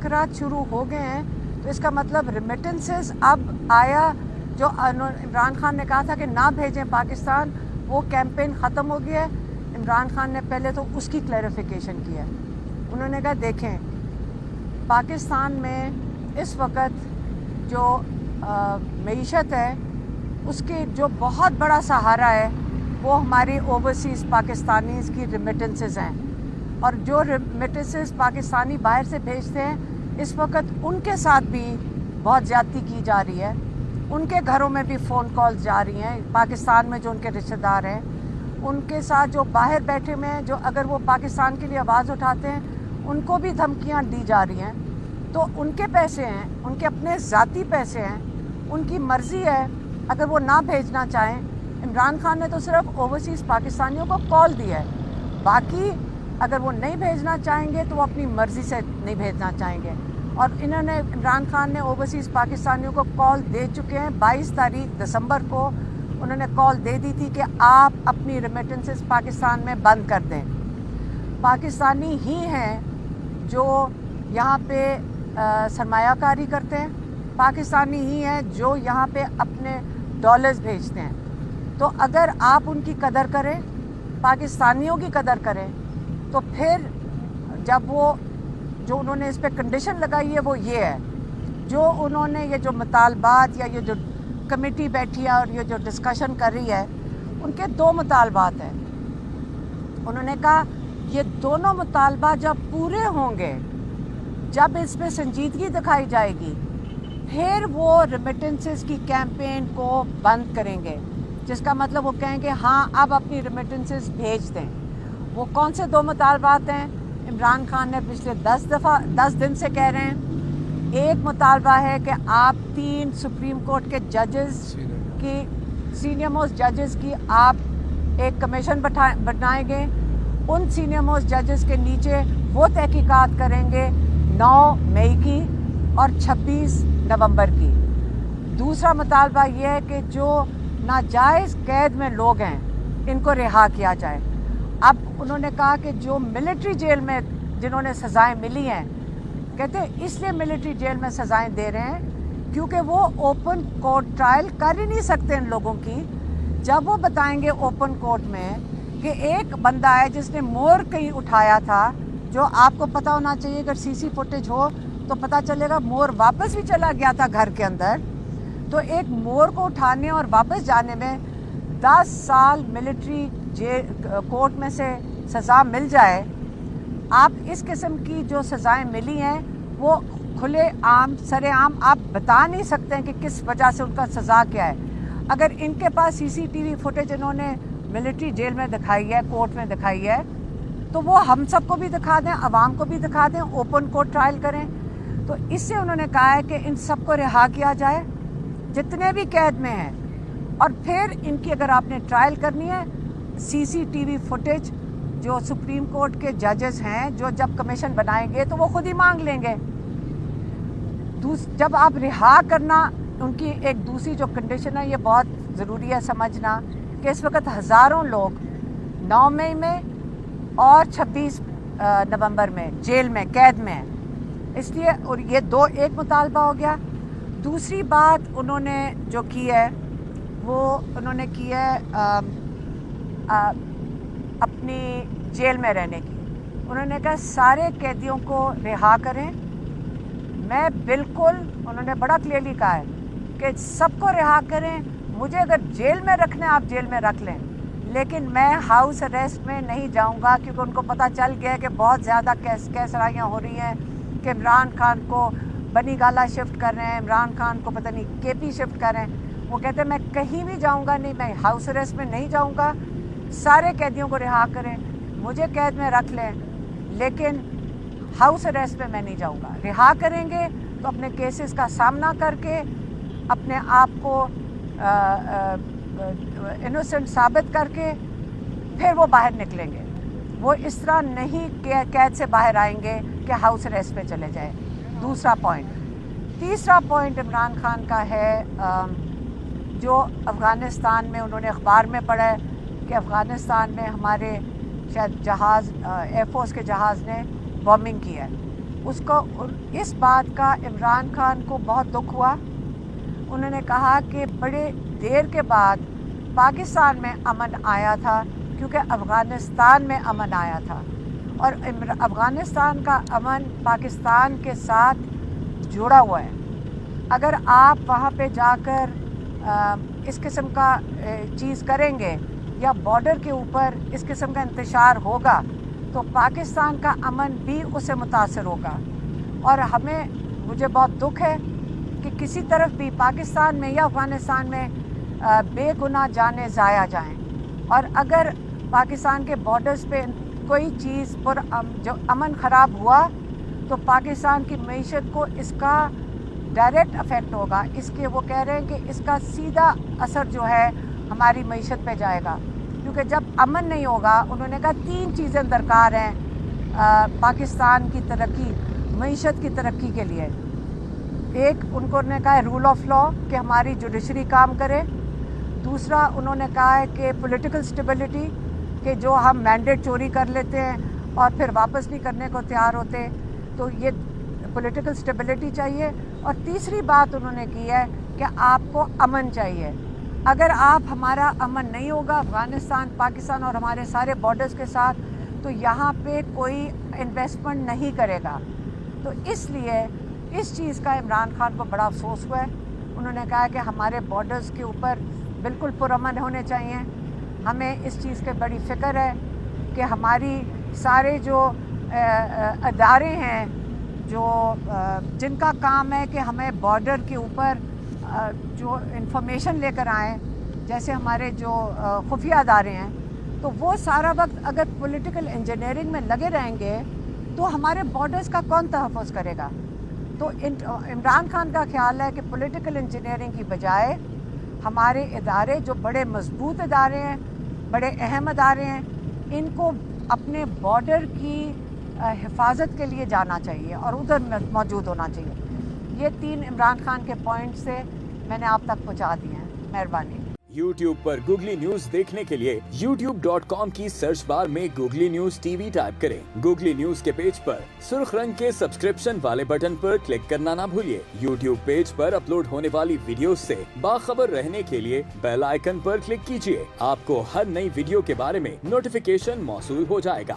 मुज़ाकरात शुरू हो गए हैं, तो इसका मतलब रिमिटेंसेस अब आया। जो इमरान खान ने कहा था कि ना भेजें पाकिस्तान, वो कैंपेन ख़त्म हो गया है। इमरान खान ने पहले तो उसकी क्लैरिफिकेशन की है। उन्होंने कहा देखें, पाकिस्तान में इस वक्त जो मईशत है उसकी जो बहुत बड़ा सहारा है वो हमारी ओवरसीज़ पाकिस्तानीज़ की रिमिटेंसेस हैं, और जो रिमिटेंसेस पाकिस्तानी बाहर से भेजते हैं इस वक्त उनके साथ भी बहुत ज़्यादती की जा रही है। उनके घरों में भी फ़ोन कॉल्स जा रही हैं, पाकिस्तान में जो उनके रिश्तेदार हैं उनके साथ जो बाहर बैठे हुए हैं, जो अगर वो पाकिस्तान के लिए आवाज़ उठाते हैं उनको भी धमकियां दी जा रही हैं। तो उनके पैसे हैं, उनके अपने ज़ाती पैसे हैं, उनकी मर्ज़ी है अगर वो ना भेजना चाहें। इमरान खान ने तो सिर्फ ओवरसीज़ पाकिस्तानियों को कॉल दिया है, बाकी अगर वो नहीं भेजना चाहेंगे तो वो अपनी मर्ज़ी से नहीं भेजना चाहेंगे। और इन्होंने, इमरान खान ने ओवरसीज़ पाकिस्तानियों को कॉल दे चुके हैं। 22 तारीख दिसंबर को उन्होंने कॉल दे दी थी कि आप अपनी रेमिटेंसेस पाकिस्तान में बंद कर दें। पाकिस्तानी ही हैं जो यहाँ पे सरमायाकारी करते हैं, पाकिस्तानी ही हैं जो यहाँ पे अपने डॉलर्स भेजते हैं। तो अगर आप उनकी कदर करें, पाकिस्तानियों की कदर करें, तो फिर जब वो जो उन्होंने इस पर कंडीशन लगाई है वो ये है, जो उन्होंने ये जो मुतालबात या ये जो कमेटी बैठी है और ये जो डिस्कशन कर रही है, उनके 2 मुतालबात हैं। उन्होंने कहा ये दोनों मुतालबात जब पूरे होंगे, जब इसमें संजीदगी दिखाई जाएगी, फिर वो रेमिटेंसेस की कैंपेन को बंद करेंगे, जिसका मतलब वो कहेंगे हाँ अब अपनी रेमिटेंसेस भेज दें। वो कौन से 2 मुतालबात हैं? इमरान खान ने पिछले 10 दिन से कह रहे हैं। एक मुतालबा है कि आप 3 सुप्रीम कोर्ट के जजेस की, सीनियर मोस्ट जजेस की आप एक कमीशन बनाएंगे। उन सीनियर मोस्ट जजेस के नीचे वो तहकीकात करेंगे 9 मई की और 26 नवंबर की। दूसरा मुतालबा ये है कि जो नाजायज़ कैद में लोग हैं इनको रिहा किया जाए। अब उन्होंने कहा कि जो मिलिट्री जेल में जिन्होंने सज़ाएं मिली हैं, कहते हैं इसलिए मिलिट्री जेल में सज़ाएं दे रहे हैं क्योंकि वो ओपन कोर्ट ट्रायल कर ही नहीं सकते इन लोगों की। जब वो बताएंगे ओपन कोर्ट में कि एक बंदा है जिसने मोर कहीं उठाया था, जो आपको पता होना चाहिए, अगर सीसी फुटेज हो तो पता चलेगा मोर वापस भी चला गया था घर के अंदर। तो एक मोर को उठाने और वापस जाने में 10 साल मिलिट्री कोर्ट में से सज़ा मिल जाए। आप इस किस्म की जो सज़ाएं मिली हैं वो खुले आम सरेआम आप बता नहीं सकते हैं कि किस वजह से उनका सज़ा क्या है। अगर इनके पास सीसीटीवी फुटेज इन्होंने मिलिट्री जेल में दिखाई है, कोर्ट में दिखाई है, तो वो हम सबको भी दिखा दें, आवाम को भी दिखा दें, ओपन कोर्ट ट्रायल करें। तो इससे उन्होंने कहा है कि इन सबको रिहा किया जाए जितने भी कैद में हैं, और फिर इनकी अगर आपने ट्रायल करनी है, सीसीटीवी फुटेज जो सुप्रीम कोर्ट के जजेस हैं जो जब कमीशन बनाएंगे तो वो खुद ही मांग लेंगे। जब आप रिहा करना, उनकी एक दूसरी जो कंडीशन है, ये बहुत ज़रूरी है समझना कि इस वक्त हज़ारों लोग 9 मई में और 26 नवंबर में जेल में कैद में हैं। इसलिए, और ये एक मुतालबा हो गया। दूसरी बात उन्होंने जो की है वो उन्होंने की है अपनी जेल में रहने की। उन्होंने कहा सारे कैदियों को रिहा करें। मैं बिल्कुल, उन्होंने बड़ा क्लियरली कहा है कि सबको रिहा करें। मुझे अगर जेल में रखना है आप जेल में रख लें, लेकिन मैं हाउस अरेस्ट में नहीं जाऊंगा, क्योंकि उनको पता चल गया है कि बहुत ज़्यादा कैसराइयाँ हो रही हैं कि इमरान खान को बनी गाला शिफ्ट कर रहे हैं, इमरान खान को पता नहीं केपी शिफ्ट कर रहे हैं। वो कहते हैं मैं कहीं भी जाऊंगा नहीं, मैं हाउस अरेस्ट में नहीं जाऊंगा, सारे कैदियों को रिहा करें, मुझे कैद में रख लें, लेकिन हाउस अरेस्ट में मैं नहीं जाऊंगा। रिहा करेंगे तो अपने केसेस का सामना करके अपने आप को इनोसेंट साबित करके फिर वो बाहर निकलेंगे। वो इस तरह नहीं कैद से बाहर आएंगे कि हाउस अरेस्ट पे चले जाए। दूसरा पॉइंट। तीसरा पॉइंट इमरान खान का है जो अफ़गानिस्तान में उन्होंने अखबार में पढ़ा है कि अफ़गानिस्तान में हमारे शायद जहाज़, एयरफोर्स के जहाज़ ने बॉम्बिंग की है। اس کو اس بات کا عمران خان کو بہت دکھ ہوا. انہوں نے کہا کہ بڑے دیر کے بعد پاکستان میں امن آیا تھا کیونکہ افغانستان میں امن آیا تھا، اور افغانستان کا امن پاکستان کے ساتھ جڑا ہوا ہے. اگر آپ وہاں پہ جا کر اس قسم کا چیز کریں گے یا بارڈر کے اوپر اس قسم کا انتشار ہوگا تو پاکستان کا امن بھی اس سے متاثر ہوگا. اور مجھے بہت دکھ ہے کہ کسی طرف بھی پاکستان میں یا افغانستان میں بے گناہ جانیں ضائع جائیں. اور اگر پاکستان کے بارڈرز پہ کوئی چیز جو امن خراب ہوا تو پاکستان کی معیشت کو اس کا ڈائریکٹ افیکٹ ہوگا. اس کے وہ کہہ رہے ہیں کہ اس کا سیدھا اثر جو ہے ہماری معیشت پہ جائے گا، کیونکہ جب امن نہیں ہوگا، انہوں نے کہا 3 چیزیں درکار ہیں پاکستان کی ترقی، معیشت کی ترقی کے لیے. ایک انہوں نے کہا ہے رول آف لا، کہ ہماری جوڈیشری کام کرے. دوسرا انہوں نے کہا ہے کہ پولیٹیکل سٹیبلٹی، کہ جو ہم مینڈیٹ چوری کر لیتے ہیں اور پھر واپس نہیں کرنے کو تیار ہوتے، تو یہ پولیٹیکل سٹیبلٹی چاہیے. اور تیسری بات انہوں نے کی ہے کہ آپ کو امن چاہیے. اگر ہمارا امن نہیں ہوگا افغانستان، پاکستان اور ہمارے سارے بارڈرز کے ساتھ، تو یہاں پہ کوئی انویسٹمنٹ نہیں کرے گا. تو اس لیے اس چیز کا عمران خان کو بڑا افسوس ہوا ہے. انہوں نے کہا کہ ہمارے بارڈرز کے اوپر بالکل پرامن ہونے چاہیے. ہمیں اس چیز کی بڑی فکر ہے کہ ہماری سارے جو ادارے ہیں جن کا کام ہے کہ ہمیں بارڈر کے اوپر جو انفارمیشن لے کر آئیں، جیسے ہمارے جو خفیہ ادارے ہیں، تو وہ سارا وقت اگر پولیٹیکل انجینئرنگ میں لگے رہیں گے تو ہمارے بارڈرز کا کون تحفظ کرے گا؟ تو عمران خان کا خیال ہے کہ پولیٹیکل انجینئرنگ کی بجائے ہمارے ادارے جو بڑے مضبوط ادارے ہیں، بڑے اہم ادارے ہیں، ان کو اپنے بارڈر کی حفاظت کے لیے جانا چاہیے اور ادھر موجود ہونا چاہیے. یہ 3 عمران خان کے پوائنٹ سے میں نے آپ تک پہنچا دیے ہیں. مہربانی. YouTube پر گوگلی نیوز دیکھنے کے لیے youtube.com کی سرچ بار میں googly news T V type کریں. گوگلی نیوز کے پیج پر سرخ رنگ کے سبسکرپشن والے بٹن پر کلک کرنا نہ بھولیے. YouTube پیج پر اپلوڈ ہونے والی ویڈیوز سے باخبر رہنے کے لیے بیل آئیکن پر کلک کیجیے. آپ کو ہر نئی ویڈیو کے بارے میں نوٹیفیکیشن موصول ہو جائے گا.